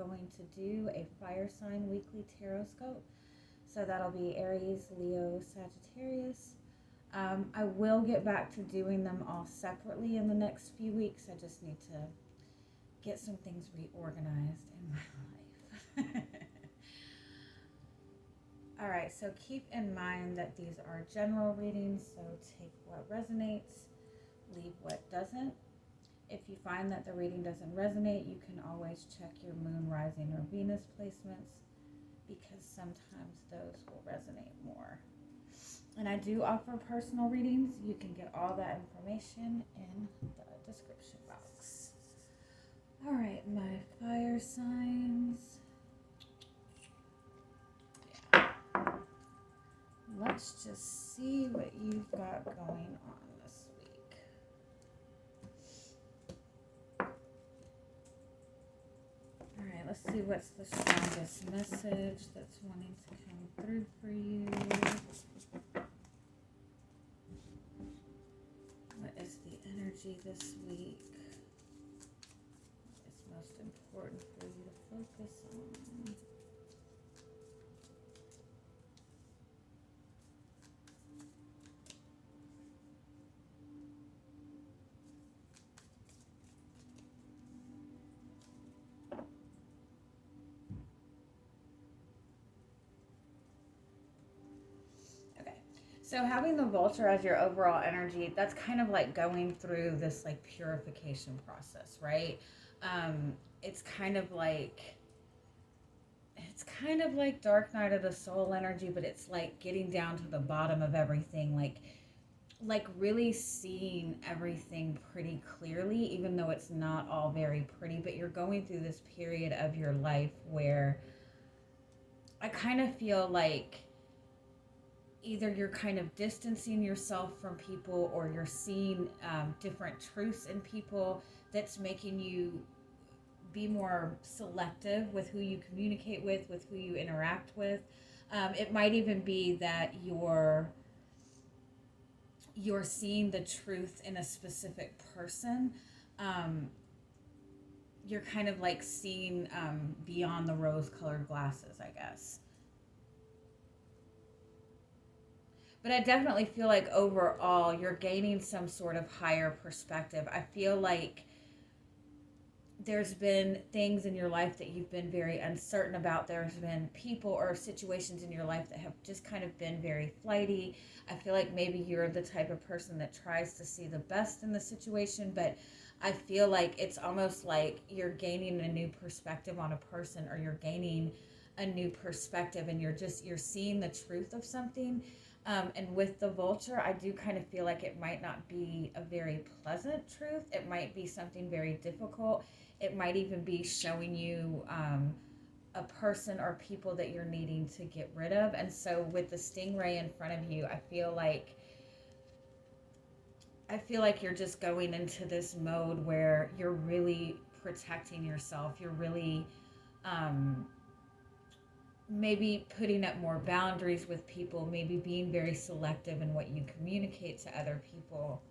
going to do a fire sign weekly Tarotscope. So that'll be Aries, Leo, Sagittarius. I will get back to doing them all separately in the next few weeks. I just need to get some things reorganized in my life. All right, so keep in mind that these are general readings, so take what resonates, leave what doesn't. If you find that the reading doesn't resonate, you can always check your moon, rising, or Venus placements, because sometimes those will resonate more. And I do offer personal readings. You can get all that information in the description box. All right, my fire signs. Yeah. Let's just see what you've got going on this week. All right, let's see what's the strongest message that's wanting to come through for you. What is the energy this week? What is most important for you to focus on? So having the vulture as your overall energy, that's kind of like going through this like purification process, right? It's kind of like Dark Night of the Soul energy, but it's like getting down to the bottom of everything, like really seeing everything pretty clearly, even though it's not all very pretty. But you're going through this period of your life where I kind of feel like either you're kind of distancing yourself from people, or you're seeing different truths in people that's making you be more selective with who you communicate with who you interact with. It might even be that you're seeing the truth in a specific person. You're kind of like seeing beyond the rose-colored glasses, I guess. But I definitely feel like overall you're gaining some sort of higher perspective. I feel like there's been things in your life that you've been very uncertain about. There's been people or situations in your life that have just kind of been very flighty. I feel like maybe you're the type of person that tries to see the best in the situation, but I feel like it's almost like you're gaining a new perspective on a person, or you're gaining a new perspective, and you're seeing the truth of something. And with the vulture, I do kind of feel like it might not be a very pleasant truth. It might be something very difficult. It might even be showing you a person or people that you're needing to get rid of. And so with the stingray in front of you, I feel like you're just going into this mode where you're really protecting yourself. You're really maybe putting up more boundaries with people, maybe being very selective in what you communicate to other people.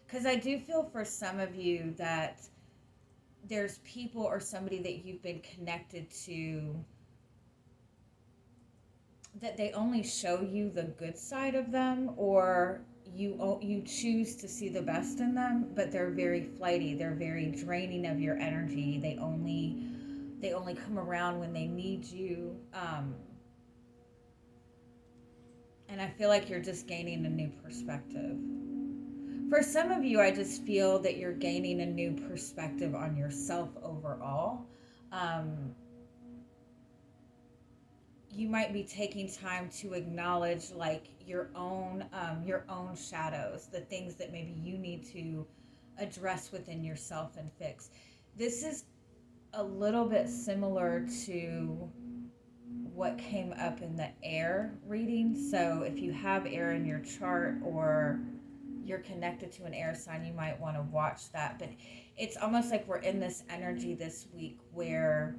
Because I do feel for some of you that there's people or somebody that you've been connected to that they only show you the good side of them, or you choose to see the best in them, but they're very flighty. They're very draining of your energy. They only come around when they need you. And I feel like you're just gaining a new perspective. For some of you, I just feel that you're gaining a new perspective on yourself overall. You might be taking time to acknowledge like your own shadows, the things that maybe you need to address within yourself and fix. This is a little bit similar to what came up in the air reading. So if you have air in your chart, or you're connected to an air sign, you might want to watch that. But it's almost like we're in this energy this week where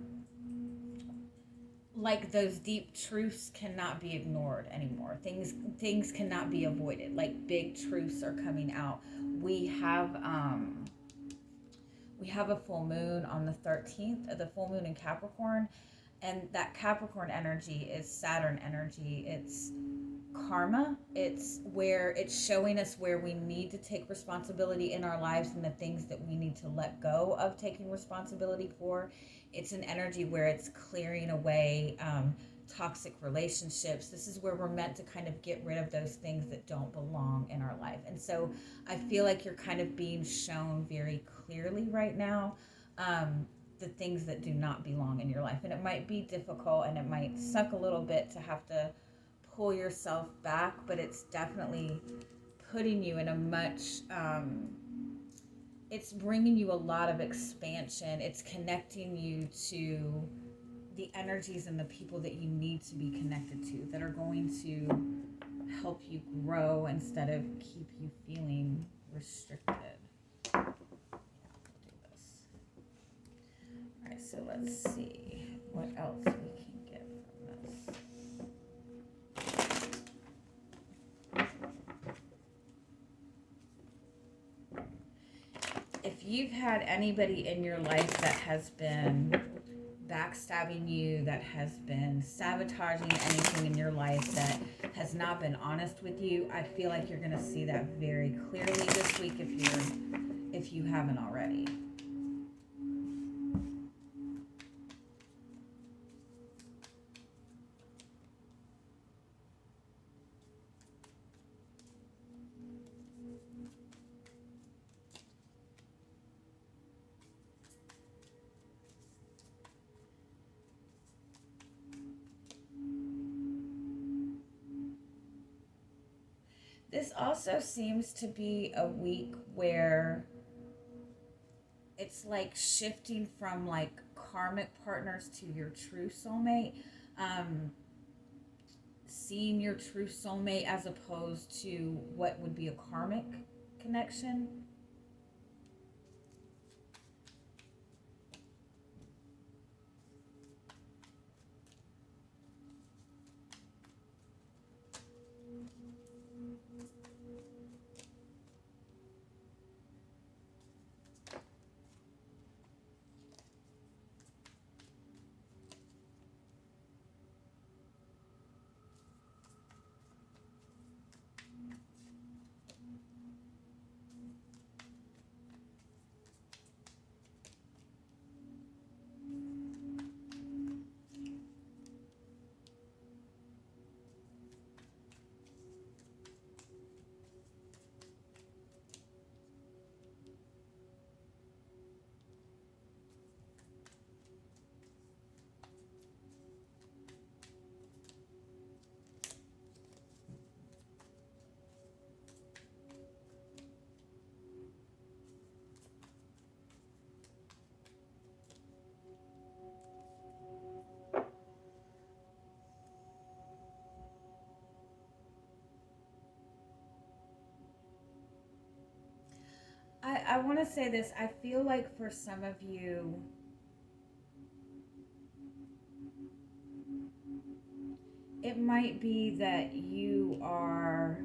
like those deep truths cannot be ignored anymore. Things cannot be avoided. Like big truths are coming out. We have we have a full moon on the 13th, the full moon in Capricorn. And that Capricorn energy is Saturn energy. It's karma. It's where it's showing us where we need to take responsibility in our lives and the things that we need to let go of taking responsibility for. It's an energy where it's clearing away toxic relationships. This is where we're meant to kind of get rid of those things that don't belong in our life. And so I feel like you're kind of being shown very clearly right now the things that do not belong in your life. And it might be difficult and it might suck a little bit to have to pull yourself back, but it's definitely putting you in a much it's bringing you a lot of expansion. It's connecting you to the energies and the people that you need to be connected to, that are going to help you grow instead of keep you feeling restricted. Yeah, we'll do this. All right, so let's see what else we can get from this. If you've had anybody in your life that has been backstabbing you, that has been sabotaging anything in your life, that has not been honest with you, I feel like you're going to see that very clearly this week if you haven't already. This also seems to be a week where it's like shifting from like karmic partners to your true soulmate. Seeing your true soulmate as opposed to what would be a karmic connection. I want to say this. I feel like for some of you, it might be that you are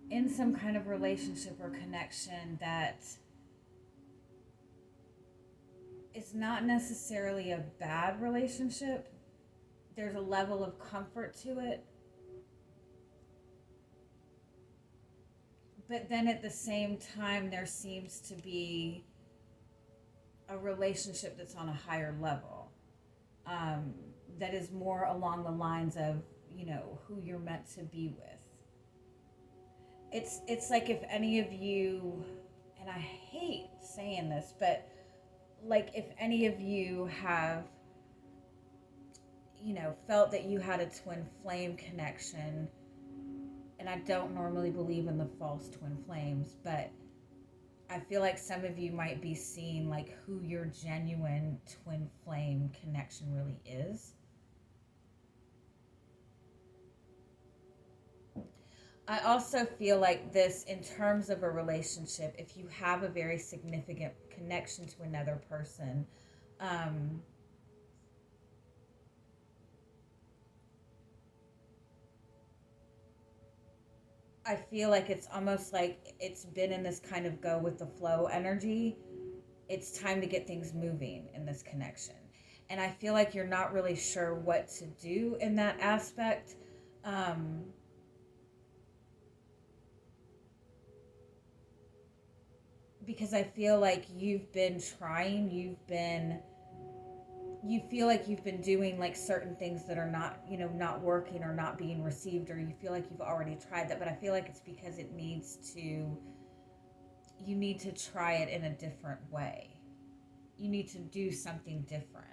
in some kind of relationship or connection that is not necessarily a bad relationship. There's a level of comfort to it. But then at the same time, there seems to be a relationship that's on a higher level, that is more along the lines of, you know, who you're meant to be with. It's like if any of you, and I hate saying this, but like if any of you have, you know, felt that you had a twin flame connection, and I don't normally believe in the false twin flames, but I feel like some of you might be seeing like who your genuine twin flame connection really is. I also feel like this, in terms of a relationship, if you have a very significant connection to another person, I feel like it's almost like it's been in this kind of go with the flow energy. It's time to get things moving in this connection. And I feel like you're not really sure what to do in that aspect. Um, because I feel like you've been trying, you feel like you've been doing like certain things that are not, not working or not being received, or you feel like you've already tried that, but I feel like it's because you need to try it in a different way. You need to do something different.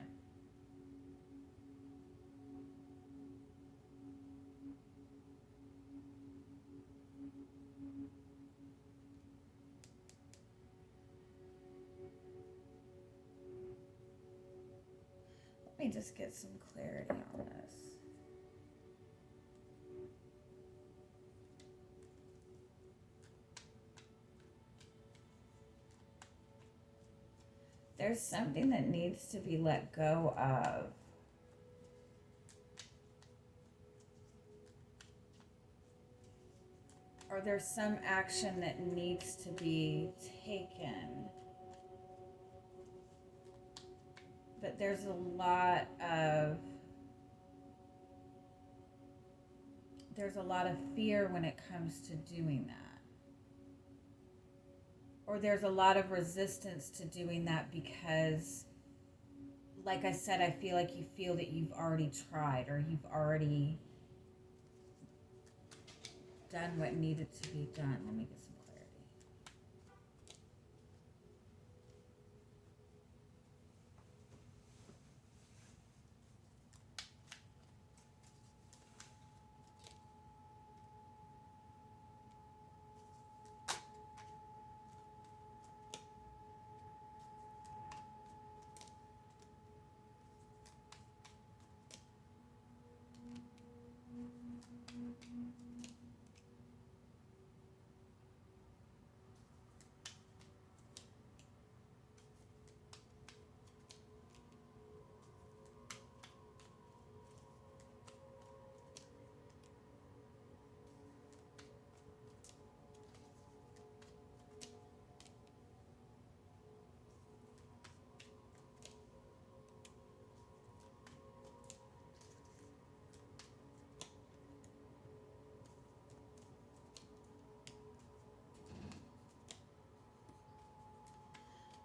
Let me just get some clarity on this. There's something that needs to be let go of. Or there's some action that needs to be taken. But there's a lot of fear when it comes to doing that. Or there's a lot of resistance to doing that because, like I said, I feel like you feel that you've already tried, or you've already done what needed to be done. Let me get some clarity.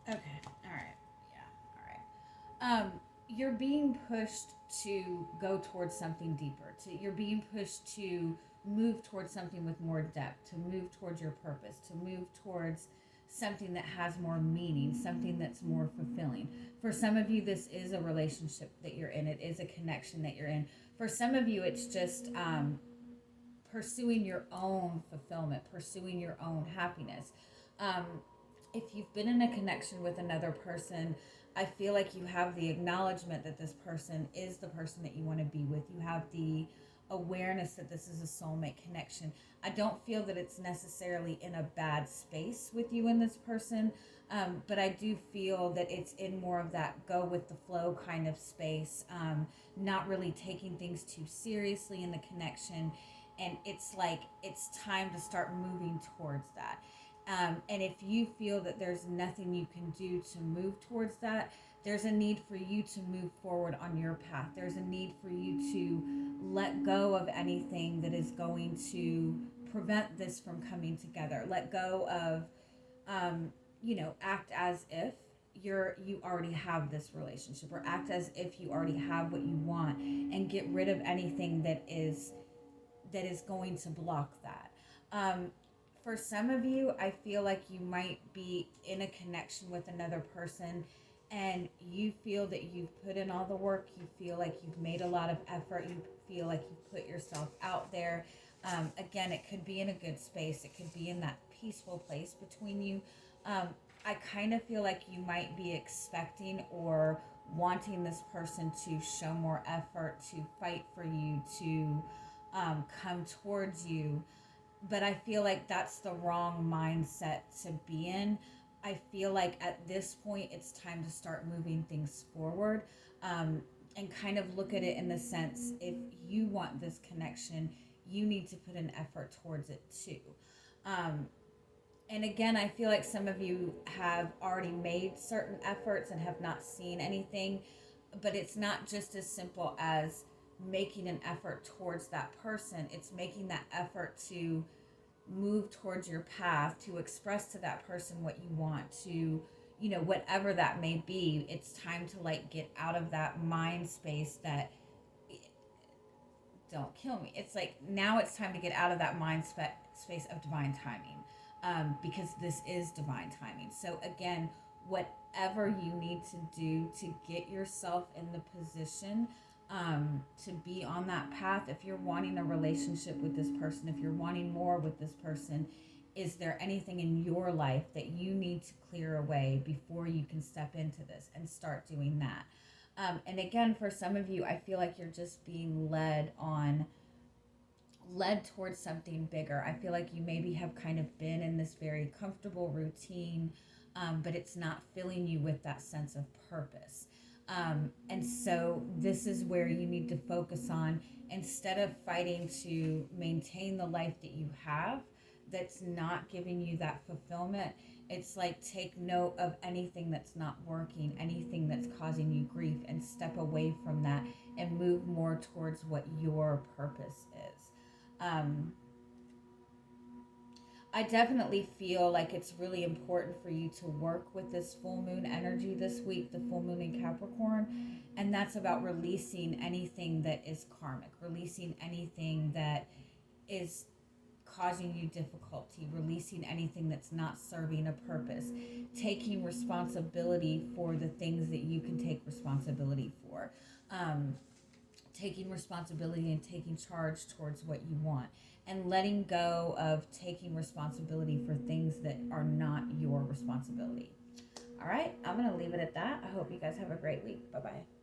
Okay, all right, yeah, all right. You're being pushed to go towards something deeper. You're being pushed to move towards something with more depth, to move towards your purpose, to move towards something that has more meaning, something that's more fulfilling. For some of you, this is a relationship that you're in. It is a connection that you're in. For some of you, it's just pursuing your own fulfillment, pursuing your own happiness. Um, if you've been in a connection with another person, I feel like you have the acknowledgement that this person is the person that you want to be with. You have the awareness that this is a soulmate connection. I don't feel that it's necessarily in a bad space with you and this person, but I do feel that it's in more of that go with the flow kind of space, not really taking things too seriously in the connection. And it's like it's time to start moving towards that. And if you feel that there's nothing you can do to move towards that, there's a need for you to move forward on your path. There's a need for you to let go of anything that is going to prevent this from coming together. Let go of, act as if you already have this relationship, or act as if you already have what you want, and get rid of anything that is going to block that. For some of you, I feel like you might be in a connection with another person and you feel that you've put in all the work. You feel like you've made a lot of effort. You feel like you've put yourself out there. Again, it could be in a good space. It could be in that peaceful place between you. I kind of feel like you might be expecting or wanting this person to show more effort, to fight for you, to come towards you. But I feel like that's the wrong mindset to be in. I feel like at this point it's time to start moving things forward, and kind of look at it in the sense, if you want this connection, you need to put an effort towards it too. And again, I feel like some of you have already made certain efforts and have not seen anything, but it's not just as simple as making an effort towards that person. It's making that effort to move towards your path, to express to that person what you want, to, you know, whatever that may be. It's time to like get out of that mind space that, don't kill me. It's like now it's time to get out of that space of divine timing, because this is divine timing. So again, whatever you need to do to get yourself in the position, to be on that path. If you're wanting a relationship with this person, if you're wanting more with this person, is there anything in your life that you need to clear away before you can step into this and start doing that? And again, for some of you, I feel like you're just being led towards something bigger. I feel like you maybe have kind of been in this very comfortable routine, but it's not filling you with that sense of purpose. And so this is where you need to focus on, instead of fighting to maintain the life that you have that's not giving you that fulfillment. It's like, take note of anything that's not working, anything that's causing you grief, and step away from that and move more towards what your purpose is. I definitely feel like it's really important for you to work with this full moon energy this week, the full moon in Capricorn. And that's about releasing anything that is karmic, releasing anything that is causing you difficulty, releasing anything that's not serving a purpose, taking responsibility for the things that you can take responsibility for, taking responsibility and taking charge towards what you want, and letting go of taking responsibility for things that are not your responsibility. All right, I'm going to leave it at that. I hope you guys have a great week. Bye-bye.